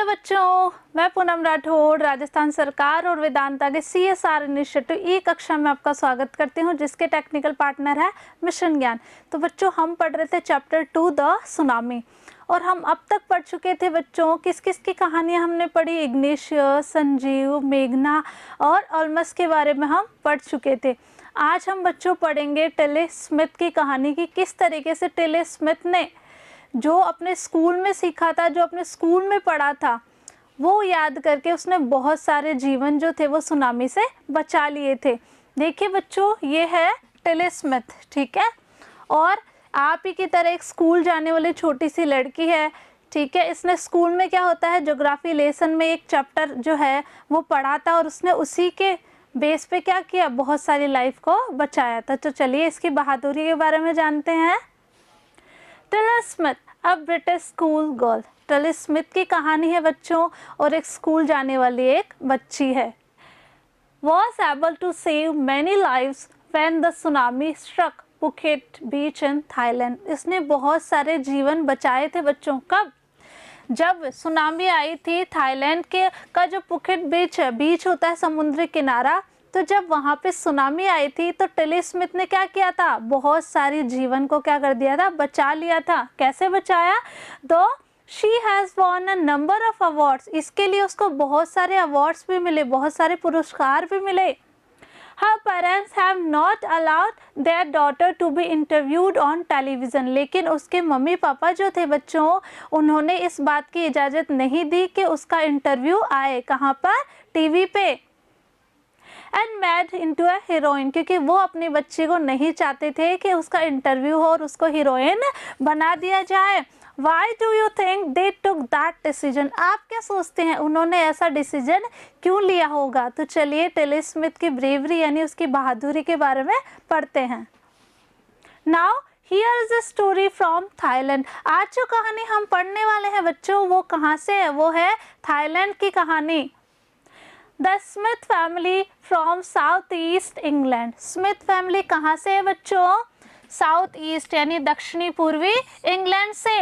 बच्चों, मैं पूनम राठौड़ राजस्थान सरकार और वेदांता के CSR इनिशिएटिव ई कक्षा में आपका स्वागत करती हूं, जिसके टेक्निकल पार्टनर है मिशन ज्ञान। तो बच्चों, हम पढ़ रहे थे चैप्टर 2 द सुनामी, और हम अब तक पढ़ चुके थे बच्चों किस किस की कहानियां हमने पढ़ी। इग्नेशियस, संजीव, मेघना और ऑल्मस के बारे में हम पढ़ चुके थे। आज हम बच्चों पढ़ेंगे टिले स्मिथ की कहानी की, किस तरीके से टिले स्मिथ ने जो अपने स्कूल में सीखा था, जो अपने स्कूल में पढ़ा था, वो याद करके उसने बहुत सारे जीवन जो थे वो सुनामी से बचा लिए थे। देखिए बच्चों, ये है टिले स्मिथ, ठीक है, और आप ही की तरह एक स्कूल जाने वाली छोटी सी लड़की है, ठीक है। इसने स्कूल में क्या होता है, ज्योग्राफी लेसन में एक चैप्टर जो है वो पढ़ा था, और उसने उसी के बेस पे क्या किया, बहुत सारी लाइफ को बचाया था। तो चलिए इसकी बहादुरी के बारे में जानते हैं। Till Smith, a British school girl. Till Smith की कहानी है बच्चों, और एक स्कूल जाने वाली एक बच्ची है। Was able to save many lives when the tsunami struck Phuket beach in Thailand. इसने बहुत सारे जीवन बचाए थे बच्चों। कब? जब सुनामी आई थी थाईलैंड के का जो पुकेट बीच है, बीच होता है समुद्री किनारा, तो जब वहाँ पे सुनामी आई थी तो टिले स्मिथ ने क्या किया था, बहुत सारी जीवन को क्या कर दिया था, बचा लिया था। कैसे बचाया? तो she has won a number of awards, इसके लिए उसको बहुत सारे अवार्ड्स भी मिले, बहुत सारे पुरस्कार भी मिले। Her parents have not allowed their daughter to be interviewed on television. लेकिन उसके मम्मी पापा जो थे बच्चों, उन्होंने इस बात की इजाज़त नहीं दी कि उसका इंटरव्यू आए, कहाँ पर, टीवी पे। And made into a heroine, क्योंकि वो अपनी बच्ची को नहीं चाहते थे कि उसका इंटरव्यू हो और उसको हीरोइन बना दिया जाए। Why do you think they took that decision? आप क्या सोचते हैं उन्होंने ऐसा डिसीजन क्यों लिया होगा? तो चलिए टिले स्मिथ की ब्रेवरी यानी उसकी बहादुरी के बारे में पढ़ते हैं। Now here is a story from Thailand. आज जो कहानी हम पढ़ने वाले हैं बच्चों, वो कहाँ से है? वो है थाईलैंड की कहानी। The Smith family from south east England. Smith family कहाँ से है बच्चों? साउथ ईस्ट यानी दक्षिणी पूर्वी इंग्लैंड से।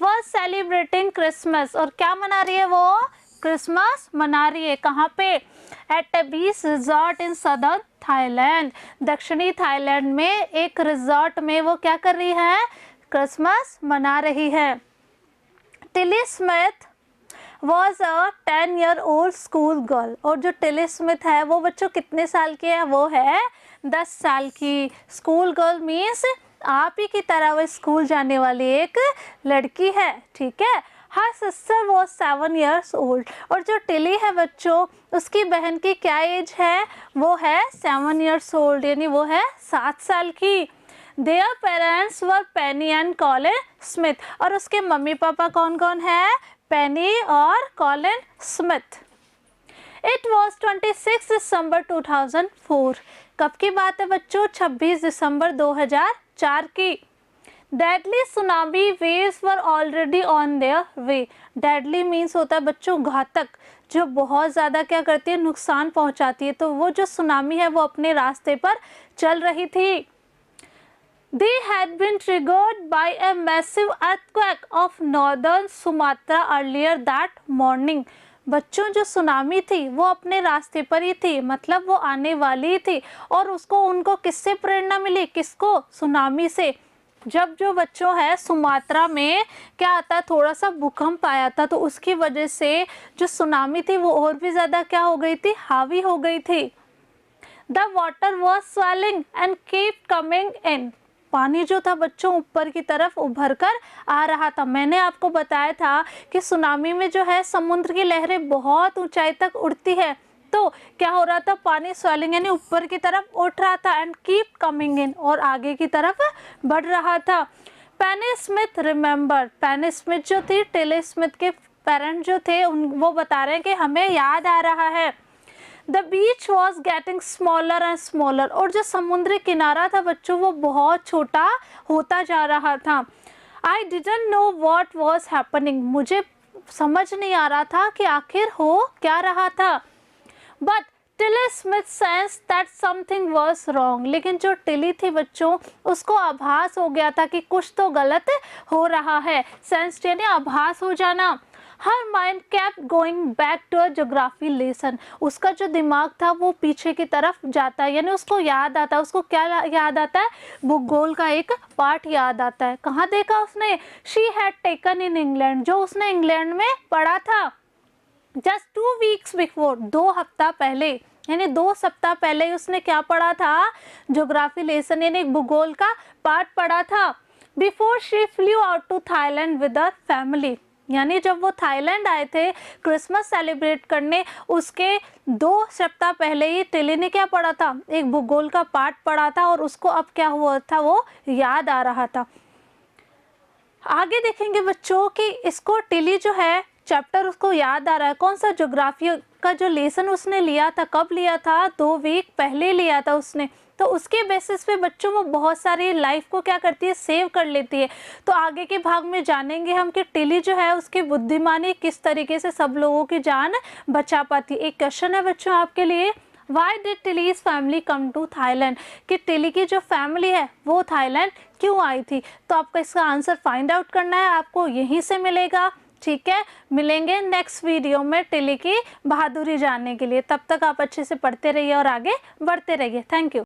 वह सेलिब्रेटिंग क्रिसमस, और क्या मना रही है वो? क्रिसमस मना रही है। कहाँ पे? At a beach resort in southern Thailand. दक्षिणी थाईलैंड में एक रिजॉर्ट में वो क्या कर रही है? क्रिसमस मना रही है। Till Smith was a 10-year-old school girl, और जो टिले स्मिथ है वो बच्चों कितने साल की है? वो है 10 साल की। स्कूल गर्ल मीन्स आप ही की तरह वो स्कूल जाने वाली एक लड़की है, ठीक है। Her sister was 7 years old, और जो टिली है बच्चों, उसकी बहन की क्या एज है? वो है 7 years old, यानी वो है 7 साल की। Their parents were Penney and Colin Smith, और उसके मम्मी पापा कौन कौन है? पेनी और कॉलिन स्मिथ। It was 26 दिसंबर 2004। कब की बात है बच्चों? 26 दिसंबर 2004 की। Deadly tsunami waves were already on their way. Deadly means होता है बच्चों घातक, जो बहुत ज़्यादा क्या करती है, नुकसान पहुंचाती है। तो वो जो सुनामी है वो अपने रास्ते पर चल रही थी। They had been triggered by a massive earthquake of northern Sumatra earlier that morning. बच्चों, जो सुनामी थी वो अपने रास्ते पर ही थी, मतलब वो आने वाली थी, और उसको उनको किससे प्रेरणा मिली? किसको? सुनामी से। जब जो बच्चों है सुमात्रा में क्या आता है, थोड़ा सा भूकंप आया था, तो उसकी वजह से जो सुनामी थी वो और भी ज़्यादा क्या हो गई थी, हावी हो गई थी। The water was swelling and kept coming in. पानी जो था बच्चों ऊपर की तरफ उभर कर आ रहा था। मैंने आपको बताया था कि सुनामी में जो है समुद्र की लहरें बहुत ऊंचाई तक उड़ती है, तो क्या हो रहा था, पानी स्वेलिंग यानी ऊपर की तरफ उठ रहा था, एंड कीप कमिंग इन, और आगे की तरफ बढ़ रहा था। पेनी स्मिथ रिमेंबर, पेनी स्मिथ जो थी, टिले स्मिथ के पेरेंट जो थे, वो बता रहे हैं कि हमें याद आ रहा है। The beach was getting smaller and smaller, और जो समुद्री किनारा था बच्चों वो बहुत छोटा होता जा रहा था। I didn't know what was happening, मुझे समझ नहीं आ रहा था कि आखिर हो क्या रहा था। But till Smith sense that something was wrong, लेकिन जो टिली थी बच्चों, उसको आभास हो गया था कि कुछ तो गलत हो रहा है। सेंस यानी आभास हो जाना। Her mind kept going back to a geography lesson. उसका जो दिमाग था वो पीछे की तरफ जाता है, यानी उसको याद आता है। उसको क्या याद आता है? भूगोल का एक पार्ट याद आता है। कहाँ देखा उसने? She had taken in England, जो उसने इंग्लैंड में पढ़ा था। जस्ट 2 वीक्स बिफोर, 2 हफ्ता पहले, यानी 2 सप्ताह पहले ही उसने क्या पढ़ा था? ज्योग्राफी लेसन यानी भूगोल का पार्ट पढ़ा था। Before she flew out to Thailand with her family, यानी जब वो थाईलैंड आए थे क्रिसमस सेलिब्रेट करने, उसके 2 सप्ताह पहले ही टिली ने क्या पढ़ा था? एक भूगोल का पार्ट पढ़ा था और उसको अब क्या हुआ था? वो याद आ रहा था। आगे देखेंगे बच्चों कि इसको टिली जो है चैप्टर उसको याद आ रहा है। कौन सा? ज्योग्राफी का जो लेसन उसने लिया था, कब लिया था? 2 वीक पहले लिया था उसने। तो उसके बेसिस पे बच्चों वो बहुत सारी लाइफ को क्या करती है? सेव कर लेती है। तो आगे के भाग में जानेंगे हम कि टिली जो है उसकी बुद्धिमानी किस तरीके से सब लोगों की जान बचा पाती है। एक क्वेश्चन है बच्चों आपके लिए, why did Tilly's family come to Thailand, कि टिली की जो फैमिली है वो थाईलैंड क्यों आई थी? तो आपको इसका आंसर फाइंड आउट करना है, आपको यहीं से मिलेगा। ठीक है, मिलेंगे नेक्स्ट वीडियो में टिली की बहादुरी जानने के लिए। तब तक आप अच्छे से पढ़ते रहिए और आगे बढ़ते रहिए। Thank you.